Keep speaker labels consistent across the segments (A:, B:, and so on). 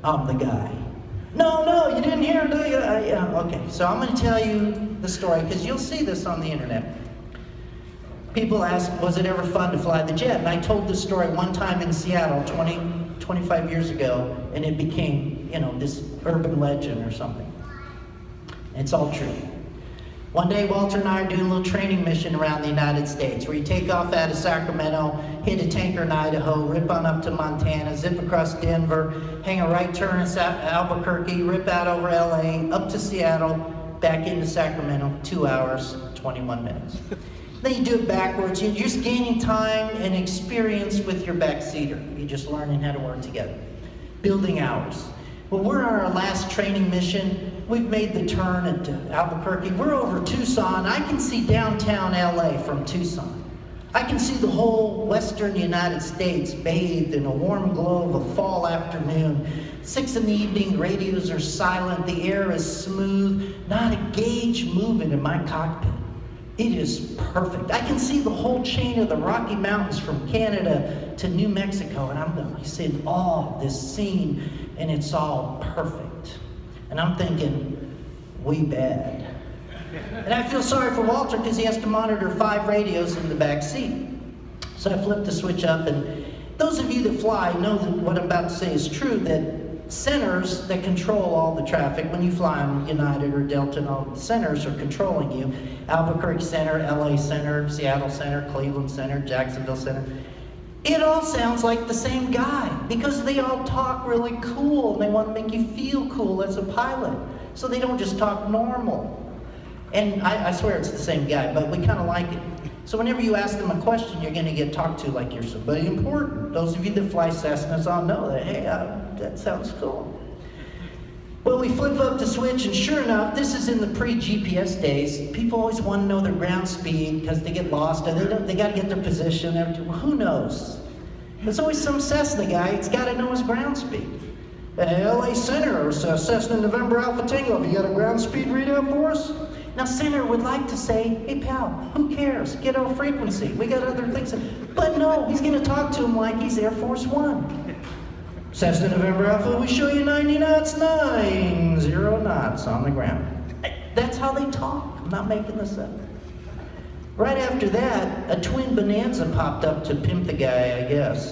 A: I'm the guy. No, you didn't hear it, do you? Yeah, okay, so I'm going to tell you the story, because you'll see this on the internet. People ask, was it ever fun to fly the jet? And I told this story one time in Seattle 25 years ago, and it became, this urban legend or something. It's all true. One day, Walter and I are doing a little training mission around the United States, where you take off out of Sacramento, hit a tanker in Idaho, rip on up to Montana, zip across Denver, hang a right turn in Albuquerque, rip out over LA, up to Seattle, back into Sacramento, 2 hours, 21 minutes. Then you do it backwards. You're just gaining time and experience with your backseater. You're just learning how to work together. Building hours. Well, we're on our last training mission. We've made the turn at Albuquerque. We're over Tucson. I can see downtown LA from Tucson. I can see the whole western United States bathed in a warm glow of a fall afternoon. 6 in the evening, radios are silent, the air is smooth, not a gauge moving in my cockpit. It is perfect. I can see the whole chain of the Rocky Mountains from Canada to New Mexico, and I'm seeing all this scene, and it's all perfect. And I'm thinking, we bad. And I feel sorry for Walter because he has to monitor 5 radios in the back seat. So I flipped the switch up, and those of you that fly know that what I'm about to say is true, that centers that control all the traffic, when you fly on United or Delta, and all the centers are controlling you. Albuquerque Center, LA Center, Seattle Center, Cleveland Center, Jacksonville Center. It all sounds like the same guy because they all talk really cool and they want to make you feel cool as a pilot. So they don't just talk normal. And I swear it's the same guy, but we kind of like it. So whenever you ask them a question, you're going to get talked to like you're somebody important. Those of you that fly Cessnas all know that, hey, that sounds cool. Well, we flip up the switch, and sure enough, this is in the pre-GPS days. People always want to know their ground speed because they get lost, or they got to get their position. Well, who knows? There's always some Cessna guy. He's got to know his ground speed. LA Center, Cessna November Alpha Tango, have you got a ground speed readout for us? Now, Center would like to say, hey, pal, who cares? Get our frequency. We got other things. But no, he's going to talk to him like he's Air Force One. Cessna November Alpha, we show you 90 knots, 90 knots on the ground. That's how they talk. I'm not making this up. Right after that, a twin Bonanza popped up to pimp the guy, I guess.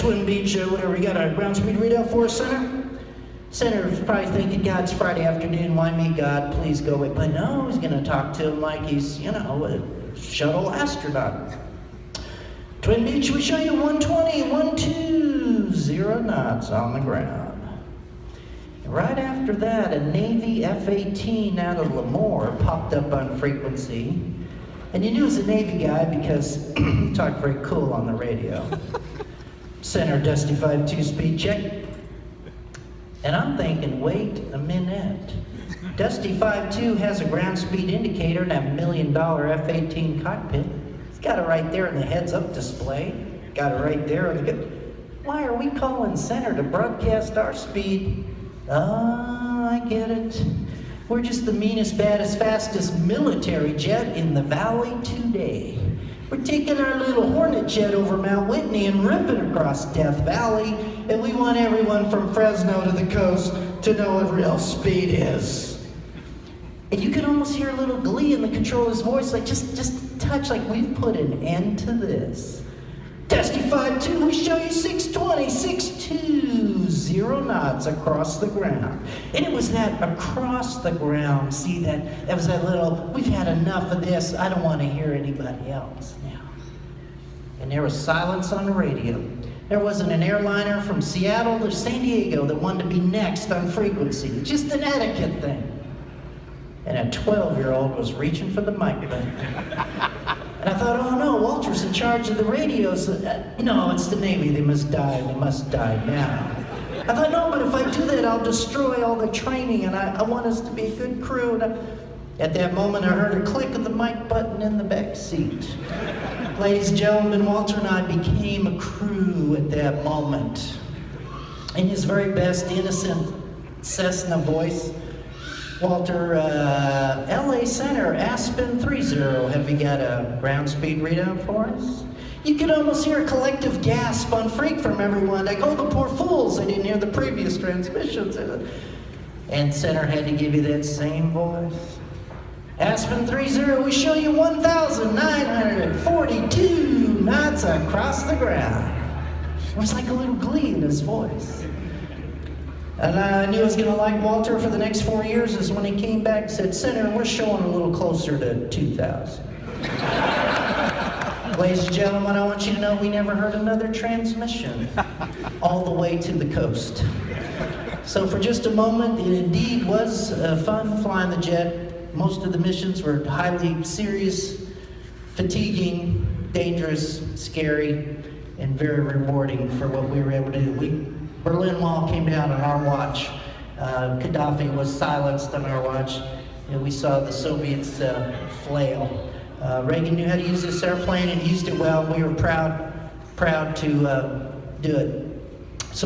A: Twin Beach, whatever, you got a ground speed readout for us, Center? Senator's probably thinking, God, it's Friday afternoon, why me, God, please go away. But no, he's going to talk to him like he's, a shuttle astronaut. Twin Beach, we show you 120, 120 knots on the ground. Right after that, a Navy F-18 out of Lemoore popped up on frequency. And you knew it was a Navy guy because he talked very cool on the radio. Center, Dusty 5-2 speed check. And I'm thinking, wait a minute. Dusty 5-2 has a ground speed indicator and a $1 million F-18 cockpit. He's got it right there in the heads-up display. Got it right there. Why are we calling Center to broadcast our speed? Oh, I get it. We're just the meanest, baddest, fastest military jet in the valley today. We're taking our little Hornet jet over Mount Whitney and ripping across Death Valley, and we want everyone from Fresno to the coast to know what real speed is. And you could almost hear a little glee in the controller's voice, like just touch, like we've put an end to this. Dusty 5-2, we show you 620, 620 knots across the ground. And it was that across the ground, see, that was that little, we've had enough of this, I don't want to hear anybody else now. And there was silence on the radio. There wasn't an airliner from Seattle to San Diego that wanted to be next on frequency. Just an etiquette thing. And a 12-year-old was reaching for the mic button. And I thought, oh no, Walter's in charge of the radios. No, it's the Navy, they must die now. I thought, no, but if I do that, I'll destroy all the training, and I want us to be a good crew. And at that moment, I heard a click of the mic button in the back seat. Ladies and gentlemen, Walter and I became a crew at that moment. In his very best innocent Cessna voice, Walter, LA Center, Aspen 30, have you got a ground speed readout for us? You could almost hear a collective gasp on freak from everyone, like, oh, the poor fools, they didn't hear the previous transmissions. And center had to give you that same voice. Aspen 30, we show you 1,942 knots across the ground. It was like a little glee in his voice. And I knew I was going to like Walter for the next 4 years is when he came back and said, Senator, we're showing a little closer to 2,000. Ladies and gentlemen, I want you to know we never heard another transmission all the way to the coast. So for just a moment, it indeed was fun flying the jet. Most of the missions were highly serious, fatiguing, dangerous, scary, and very rewarding for what we were able to do. Berlin Wall came down on our watch. Gaddafi was silenced on our watch. And we saw the Soviets flail. Reagan knew how to use this airplane and used it well. We were proud to do it.